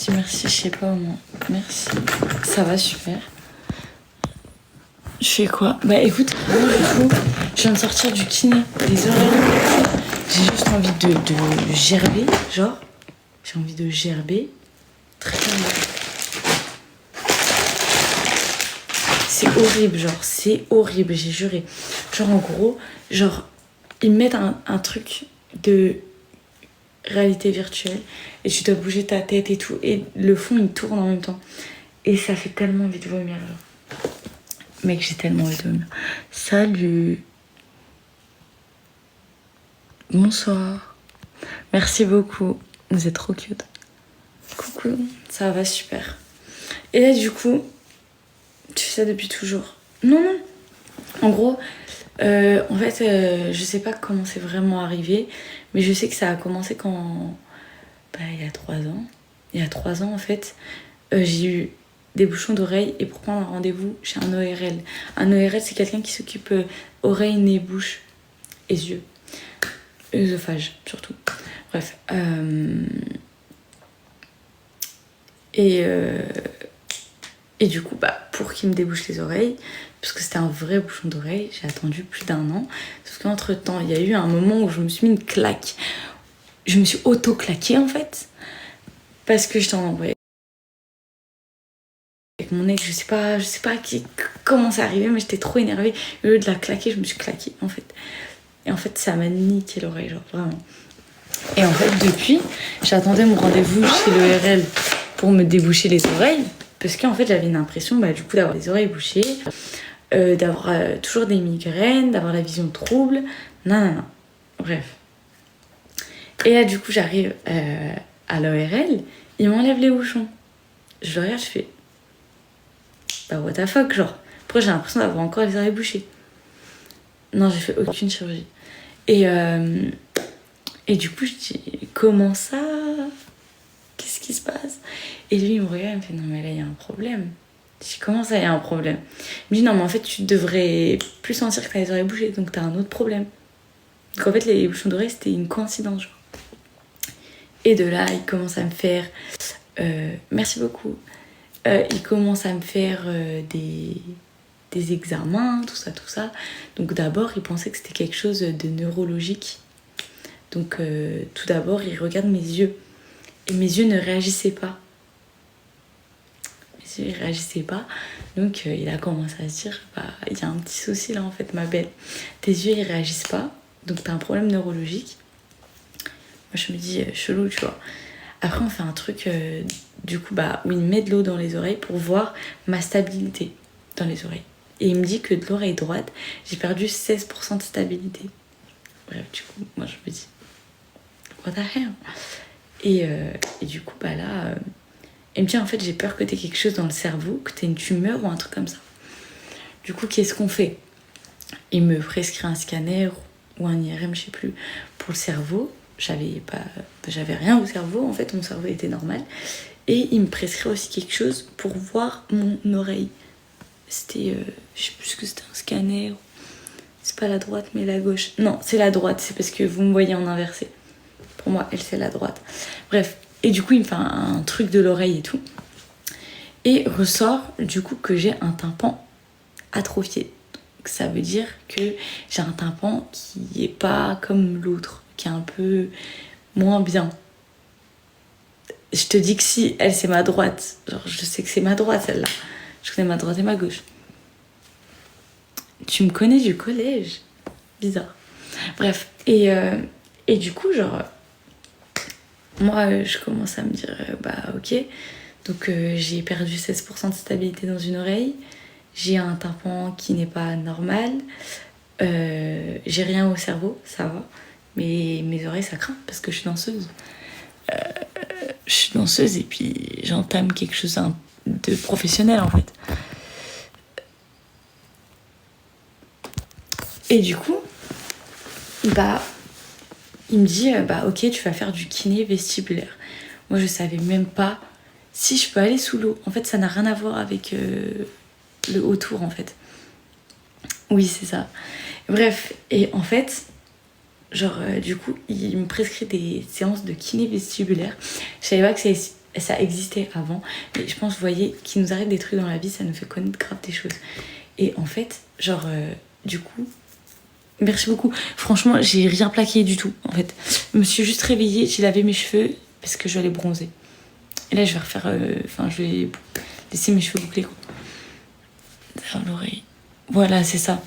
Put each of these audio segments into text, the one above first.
dis merci, je sais pas au moins. Merci. Ça va super. Je fais quoi? Bah écoute, moi du coup, je viens de sortir du kiné, des oreilles. J'ai juste envie de gerber, genre. J'ai envie de gerber. Très bien. C'est horrible, genre, c'est horrible, j'ai juré. Genre, en gros, genre, ils mettent un truc de réalité virtuelle et tu dois bouger ta tête et tout. Et le fond, il tourne en même temps. Et ça fait tellement envie de vomir, genre. Mec, j'ai tellement envie de vomir. Salut. Bonsoir. Merci beaucoup. Vous êtes trop cute. Coucou. Ça va super. Et là, du coup, tu fais ça depuis toujours? Non, non. En gros, en fait, je sais pas comment c'est vraiment arrivé, mais je sais que ça a commencé quand... Bah, il y a 3 ans. Il y a 3 ans, en fait, j'ai eu des bouchons d'oreille et pour prendre un rendez-vous chez un ORL. Un ORL, c'est quelqu'un qui s'occupe oreilles, nez, bouche et yeux. Œsophage, surtout. Bref. Et du coup, bah, pour qu'il me débouche les oreilles, parce que c'était un vrai bouchon d'oreille, j'ai attendu plus d'1 an. Sauf qu'entre-temps, il y a eu un moment où je me suis mis une claque. Je me suis auto-claquée, en fait, parce que j'étais en embrouille avec mon ex. Je sais pas comment c'est arrivé, mais j'étais trop énervée. Au lieu de la claquer, je me suis claquée, en fait. Et en fait, ça m'a niqué l'oreille, genre, vraiment. Et en fait, depuis, j'attendais mon rendez-vous chez l'ORL pour me déboucher les oreilles. Parce qu'en fait, j'avais une impression, bah, du coup, d'avoir les oreilles bouchées, d'avoir toujours des migraines, d'avoir la vision trouble. Non. Bref. Et là, du coup, j'arrive à l'ORL, ils m'enlèvent les bouchons. Je le regarde, je fais... Bah, what the fuck, genre. Pourquoi j'ai l'impression d'avoir encore les oreilles bouchées? Non, j'ai fait aucune chirurgie. Et du coup, je dis, comment ça? Qu'est-ce qui se passe? Et lui, il me regarde, il me fait, non, mais là, il y a un problème. Je dis, comment ça, il y a un problème? Il me dit, non, mais en fait, tu devrais plus sentir que t'as les oreilles bouchées, donc t'as un autre problème. Donc en fait, les bouchons d'oreilles, c'était une coïncidence, genre. Et de là, il commence à me faire... merci beaucoup. Il commence à me faire des examens, tout ça. Donc d'abord, il pensait que c'était quelque chose de neurologique. Donc tout d'abord, il regarde mes yeux. Et mes yeux ne réagissaient pas. Mes yeux ne réagissaient pas. Donc il a commencé à se dire, bah, il y a un petit souci là en fait, ma belle. Tes yeux, ils réagissent pas. Donc t'as un problème neurologique. Moi, je me dis, chelou, tu vois. Après, on fait un truc, du coup, bah, où il met de l'eau dans les oreilles pour voir ma stabilité dans les oreilles. Et il me dit que de l'oreille droite, j'ai perdu 16% de stabilité. Bref, du coup, moi, je me dis, what the hell? Et du coup, bah là, il me dit, en fait, j'ai peur que t'aies quelque chose dans le cerveau, que t'aies une tumeur ou un truc comme ça. Du coup, qu'est-ce qu'on fait? Il me prescrit un scanner ou un IRM, je sais plus, pour le cerveau. J'avais rien au cerveau, en fait, mon cerveau était normal. Et il me prescrit aussi quelque chose pour voir mon oreille. C'était, je sais plus ce que c'était, un scanner. C'est pas la droite, mais la gauche. Non, c'est la droite, c'est parce que vous me voyez en inversé. Pour moi, elle, c'est la droite. Bref, et du coup, il me fait un truc de l'oreille et tout. Et ressort, du coup, que j'ai un tympan atrophié. Donc, ça veut dire que j'ai un tympan qui est pas comme l'autre, qui est un peu moins bien. Je te dis que si, elle, c'est ma droite. Genre, je sais que c'est ma droite, celle-là. Je connais ma droite et ma gauche. Tu me connais du collège? Bizarre. Bref, et du coup, genre... Moi, je commence à me dire, bah ok. Donc, j'ai perdu 16% de stabilité dans une oreille. J'ai un tympan qui n'est pas normal. J'ai rien au cerveau, ça va. Mais mes oreilles, ça craint parce que je suis danseuse. Je suis danseuse et puis j'entame quelque chose de professionnel, en fait. Et du coup, bah... Il me dit, bah ok, tu vas faire du kiné vestibulaire. Moi, je savais même pas si je peux aller sous l'eau. En fait, ça n'a rien à voir avec le autour, en fait. Oui, c'est ça. Bref, et en fait, genre, du coup, il me prescrit des séances de kiné vestibulaire. Je savais pas que ça existait avant. Mais je pense, vous voyez, qu'il nous arrive des trucs dans la vie, ça nous fait connaître grave des choses. Et en fait, genre, du coup, merci beaucoup. Franchement, j'ai rien plaqué du tout, en fait. Je me suis juste réveillée, j'ai lavé mes cheveux parce que je vais aller bronzer. Et là, je vais refaire... je vais laisser mes cheveux bouclés, quoi. Derrière l'oreille. Voilà, c'est ça.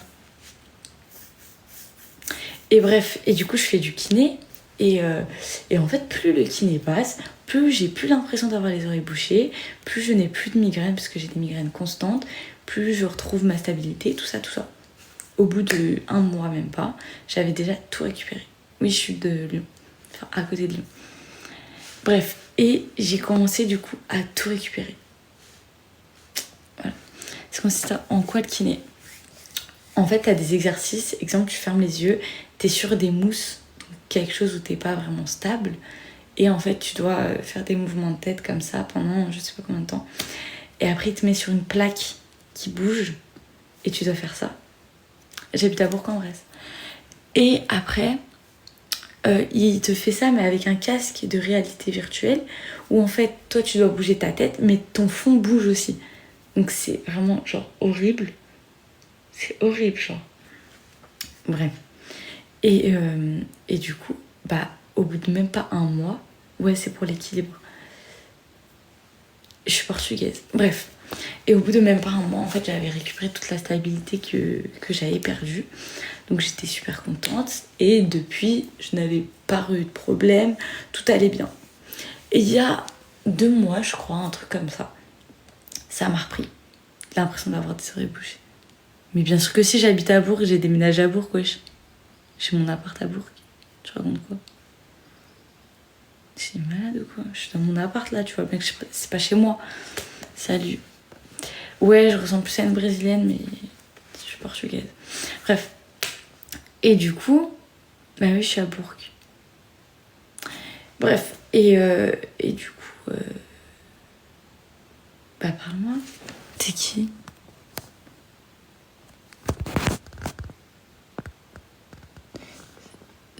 Et bref, et du coup, je fais du kiné. Et en fait, plus le kiné passe, plus j'ai plus l'impression d'avoir les oreilles bouchées, plus je n'ai plus de migraines parce que j'ai des migraines constantes, plus je retrouve ma stabilité, tout ça, tout ça. Au bout de 1 mois, même pas, j'avais déjà tout récupéré. Oui, je suis de Lyon, enfin à côté de Lyon. Bref, et j'ai commencé du coup à tout récupérer. Voilà. Ça consiste en quoi le kiné? En fait, t'as des exercices, exemple, tu fermes les yeux, t'es sur des mousses, quelque chose où t'es pas vraiment stable, et en fait, tu dois faire des mouvements de tête comme ça pendant je sais pas combien de temps. Et après, il te met sur une plaque qui bouge, et tu dois faire ça. J'habite à Bourg-en-Bresse. Et après, il te fait ça, mais avec un casque de réalité virtuelle, où en fait, toi, tu dois bouger ta tête, mais ton fond bouge aussi. Donc c'est vraiment, genre, horrible. C'est horrible, genre. Bref. Et du coup, bah, au bout de même pas 1 mois, ouais, c'est pour l'équilibre. Je suis portugaise. Bref. Et au bout de même pas 1 mois, en fait, j'avais récupéré toute la stabilité que j'avais perdue. Donc j'étais super contente. Et depuis, je n'avais pas eu de problème. Tout allait bien. Et il y a 2 mois, je crois, un truc comme ça, ça m'a repris. L'impression d'avoir des oreilles bouchées. Mais bien sûr que si, j'habite à Bourg, j'ai déménagé à Bourg, wesh. J'ai mon appart à Bourg. Tu racontes quoi? Je suis malade ou quoi? Je suis dans mon appart là, tu vois bien que c'est pas chez moi. Salut. Ouais, je ressemble plus à une brésilienne, mais je suis portugaise. Bref. Et du coup, bah oui, je suis à Bourg. Bref. Et du coup, bah parle-moi. T'es qui?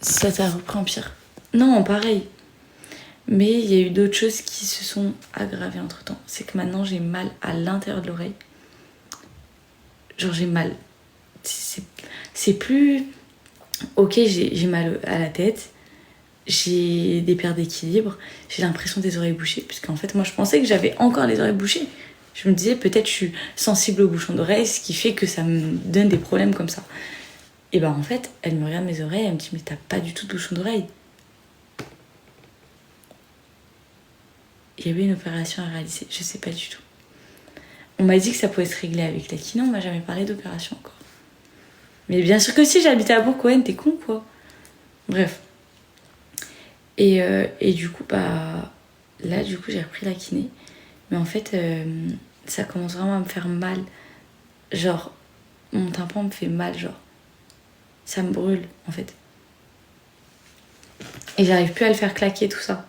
Ça t'a repris en pire? Non, pareil. Mais il y a eu d'autres choses qui se sont aggravées entre temps. C'est que maintenant j'ai mal à l'intérieur de l'oreille. Genre j'ai mal. C'est plus... Ok, j'ai mal à la tête. J'ai des pertes d'équilibre. J'ai l'impression des oreilles bouchées. Puisqu'en fait, moi je pensais que j'avais encore les oreilles bouchées. Je me disais peut-être je suis sensible au bouchon d'oreille, ce qui fait que ça me donne des problèmes comme ça. Et ben en fait, elle me regarde mes oreilles, elle me dit mais t'as pas du tout de bouchon d'oreille. Il y avait une opération à réaliser, je sais pas du tout. On m'a dit que ça pouvait se régler avec la kiné, on m'a jamais parlé d'opération encore. Mais bien sûr que si, j'habitais à Bourg-en-Bresse, t'es con quoi. Bref. Et du coup, bah là, du coup, j'ai repris la kiné. Mais en fait, ça commence vraiment à me faire mal. Genre, mon tympan me fait mal, genre. Ça me brûle, en fait. Et j'arrive plus à le faire claquer, tout ça.